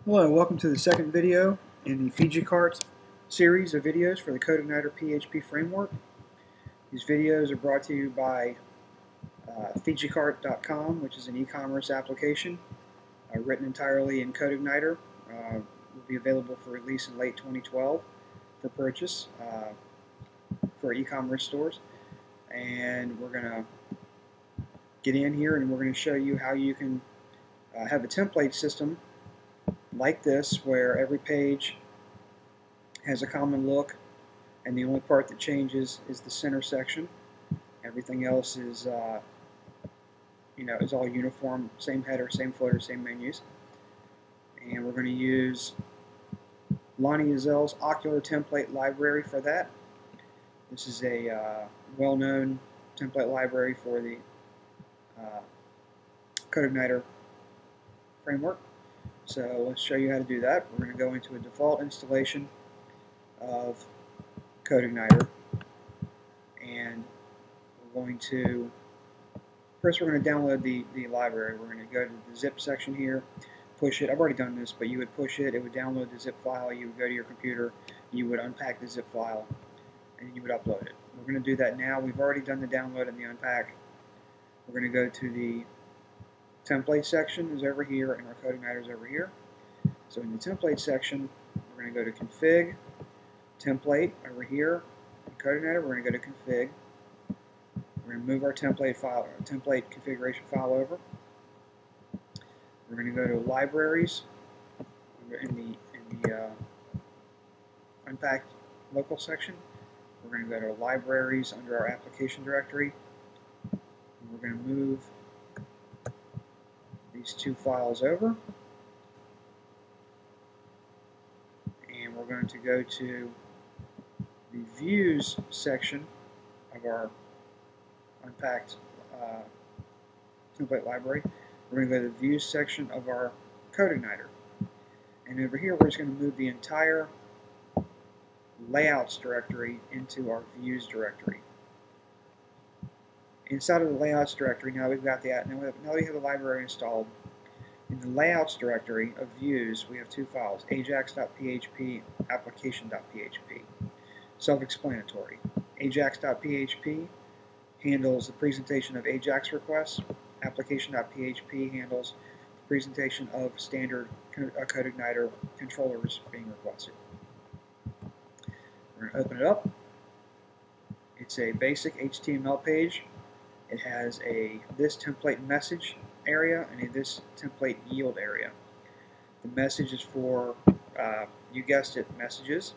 Hello, and welcome to the second video in the fijicart series of videos for the Codeigniter PHP Framework. These videos are brought to you by fijicart.com, which is an e-commerce application written entirely in Codeigniter. Will be available for release in late 2012 for purchase for e-commerce stores. And we're going to get in here and we're going to show you how you can have a template system like this, where every page has a common look, and the only part that changes is the center section. Everything else is, is all uniform, same header, same footer, same menus. And we're going to use Lonnie Ezel's Ocular Template Library for that. This is a well-known template library for the Codeigniter framework. So let's show you how to do that. We're going to go into a default installation of Codeigniter, and we're going to download the library. We're going to go to the zip section here, push it. I've already done this, but you would push it, it would download the zip file, you would go to your computer, you would unpack the zip file, and you would upload it. We're going to do that now. We've already done the download and the unpack. We're going to go to the template section is over here, and our Codeigniter is over here. So in the template section, we're going to go to config, template over here. In Codeigniter, we're going to go to config. We're going to move our template file, our template configuration file over. We're going to go to libraries in the unpacked local section. We're going to go to libraries under our application directory. And we're going to move these two files over, and we're going to go to the views section of our unpacked template library. We're going to go to the views section of our Codeigniter, and over here we're just going to move the entire layouts directory into our views directory. Inside of the layouts directory, now we've got now we have the library installed. In the layouts directory of views, we have two files: ajax.php, application.php. Self-explanatory. Ajax.php handles the presentation of Ajax requests. Application.php handles the presentation of standard Codeigniter controllers being requested. We're going to open it up. It's a basic HTML page. It has a this template message area and a this template yield area. The message is for, you guessed it, messages,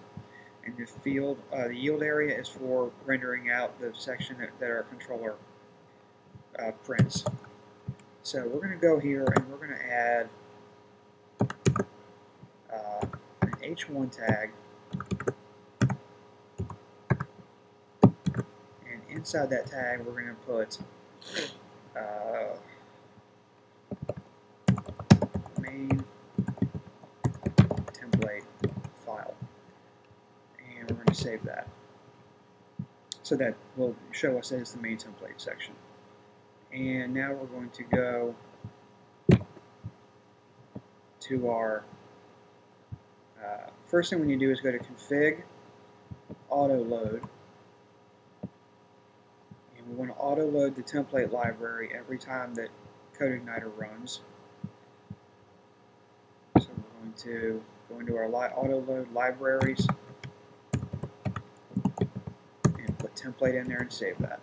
and the field, the yield area is for rendering out the section that our controller prints. So we're going to go here and we're going to add an H1 tag, and inside that tag we're going to put main template file, and we're going to save that. So that will show us that it's the main template section. And now we're going to go to our first thing we need to do is go to config, auto load, and we want to auto load the template library every time that Codeigniter runs. So we're going to go into our auto load libraries and put template in there and save that.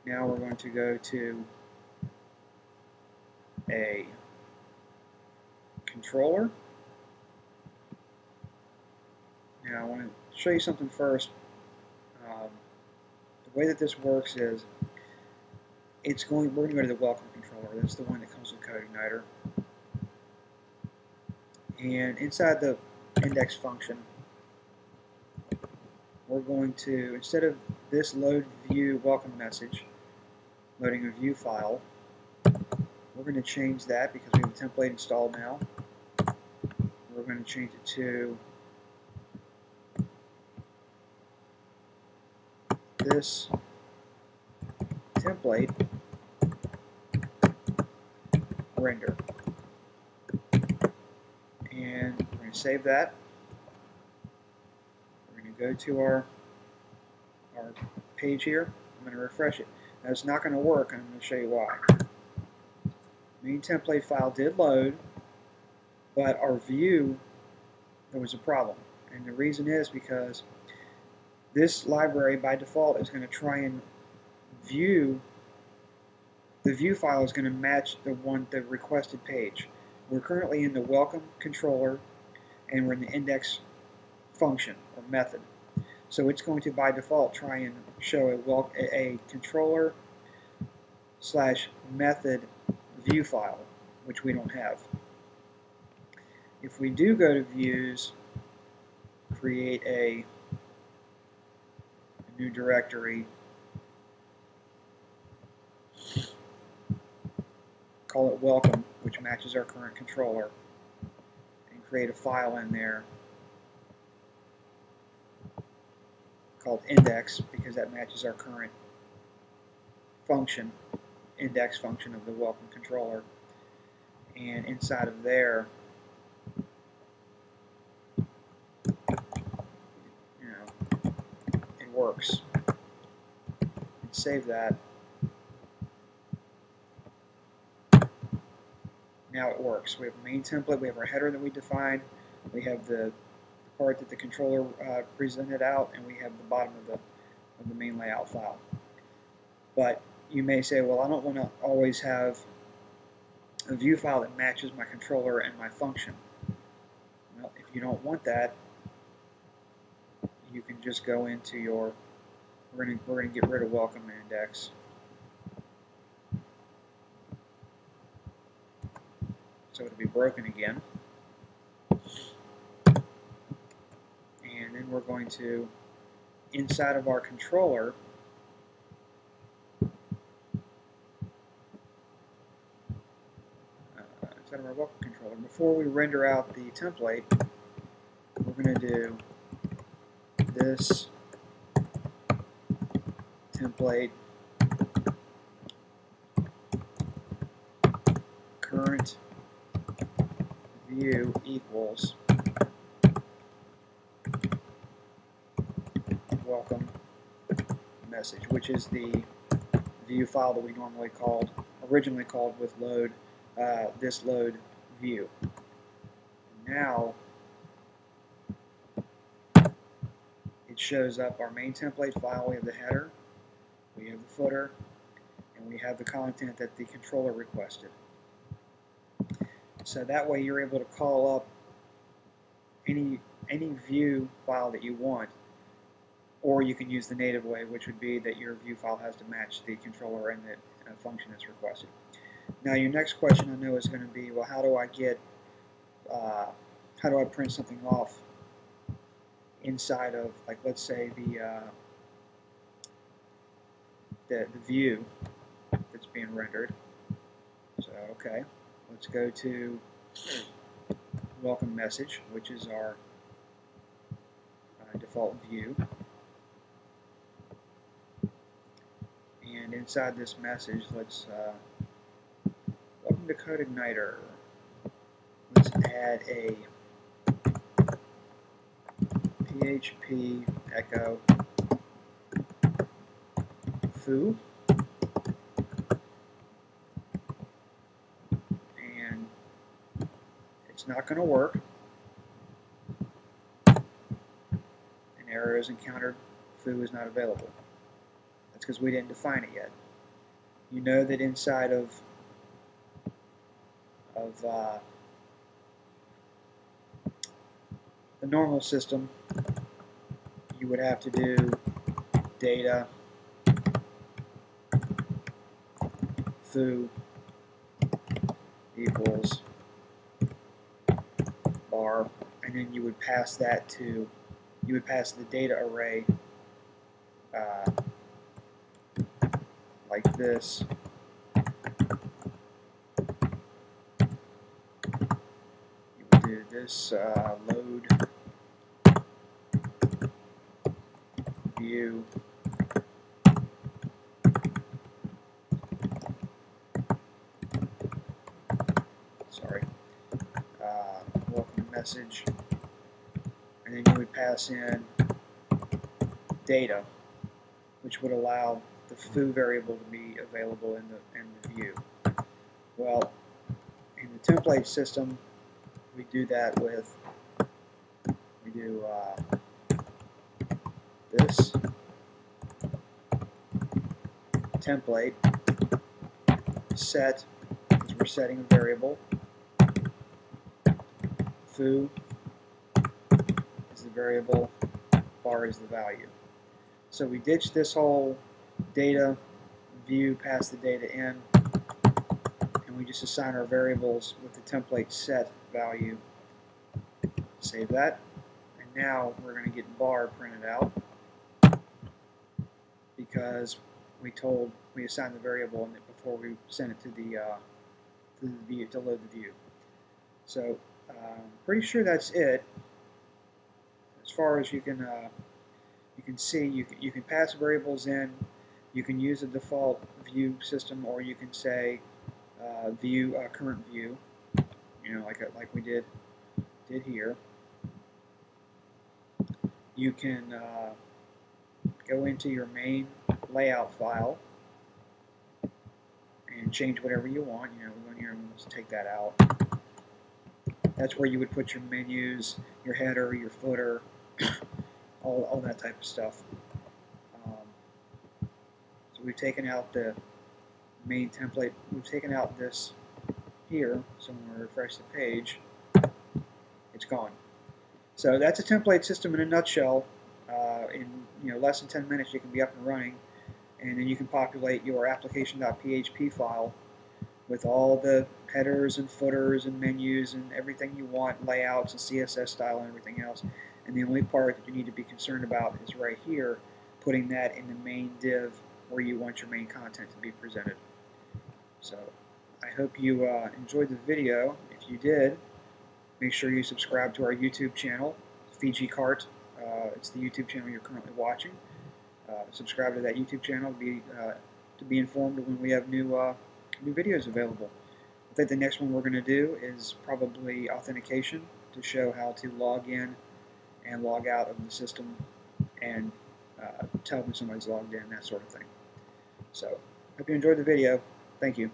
Now we're going to go to a controller. Now I want to show you something first. The way that this works is we're going to go to the welcome controller. That's the one that comes with Codeigniter. And inside the index function, we're going to, instead of this load view welcome message, loading a view file, we're going to change that because we have the template installed now. We're going to change it to this template render. going to save that. We're going to go to our page here. I'm going to refresh it. Now it's not going to work, and I'm going to show you why. Main template file did load, but our view, there was a problem. And the reason is because this library by default is going to try and view, the view file is going to match the requested page. We're currently in the welcome controller, and we're in the index function or method. So it's going to by default try and show a controller / method view file, which we don't have. If we do go to views, create a new directory, call it welcome, which matches our current controller, and create a file in there called index, because that matches our current function, index function of the welcome controller. And inside of there, it works. And save that. Now it works. We have a main template, we have our header that we defined, we have the part that the controller presented out, and we have the bottom of the main layout file. But you may say, well, I don't want to always have a view file that matches my controller and my function. Well, if you don't want that, you can just go into your, we're going to get rid of welcome index. So it'll be broken again. And then we're going to, inside of our controller, inside of our welcome controller, before we render out the template, we're going to do this template current view equals welcome message, which is the view file that we originally called with load, this load view. Now it shows up our main template file. We have the header, we have the footer, and we have the content that the controller requested. So that way you're able to call up any view file that you want, or you can use the native way, which would be that your view file has to match the controller and the function that's requested. Now your next question I know is going to be, well, how do I print something off inside of, like, let's say the view that's being rendered. So okay, let's go to welcome message, which is our default view. And inside this message, let's welcome to Codeigniter. Let's add a PHP echo foo, and it's not going to work. An error is encountered. Foo is not available. That's because we didn't define it yet. You know that inside of the normal system, you would have to do data foo equals bar, and then you would pass that to, you would pass the data array like this. You would do this load view welcome message, and then you would pass in data, which would allow the foo variable to be available in the view. Well, in the template system, we do that with, we do this template set, because we're setting a variable. Foo is the variable, bar is the value. So we ditch this whole data view, pass the data in, and we just assign our variables with the template set value. Save that, and now we're going to get bar printed out because we assigned the variable in it before we sent it to the view to load the view. So pretty sure that's it. As far as you can see, you can pass variables in. You can use a default view system, or you can say view current view. You know, like we did here. You can go into your main layout file and change whatever you want. You know, we're going here and let's take that out. That's where you would put your menus, your header, your footer, all that type of stuff. So we've taken out the main template. We've taken out this here. So when we refresh the page, it's gone. So that's a template system in a nutshell. In less than 10 minutes, you can be up and running, and then you can populate your application.php file with all the headers and footers and menus and everything you want, layouts and CSS style and everything else. And the only part that you need to be concerned about is right here, putting that in the main div where you want your main content to be presented. So I hope you enjoyed the video. If you did, make sure you subscribe to our YouTube channel, fijicart. It's the YouTube channel you're currently watching. Subscribe to that YouTube channel to be informed when we have new videos available. I think the next one we're going to do is probably authentication, to show how to log in and log out of the system and tell when somebody's logged in, that sort of thing. So, hope you enjoyed the video. Thank you.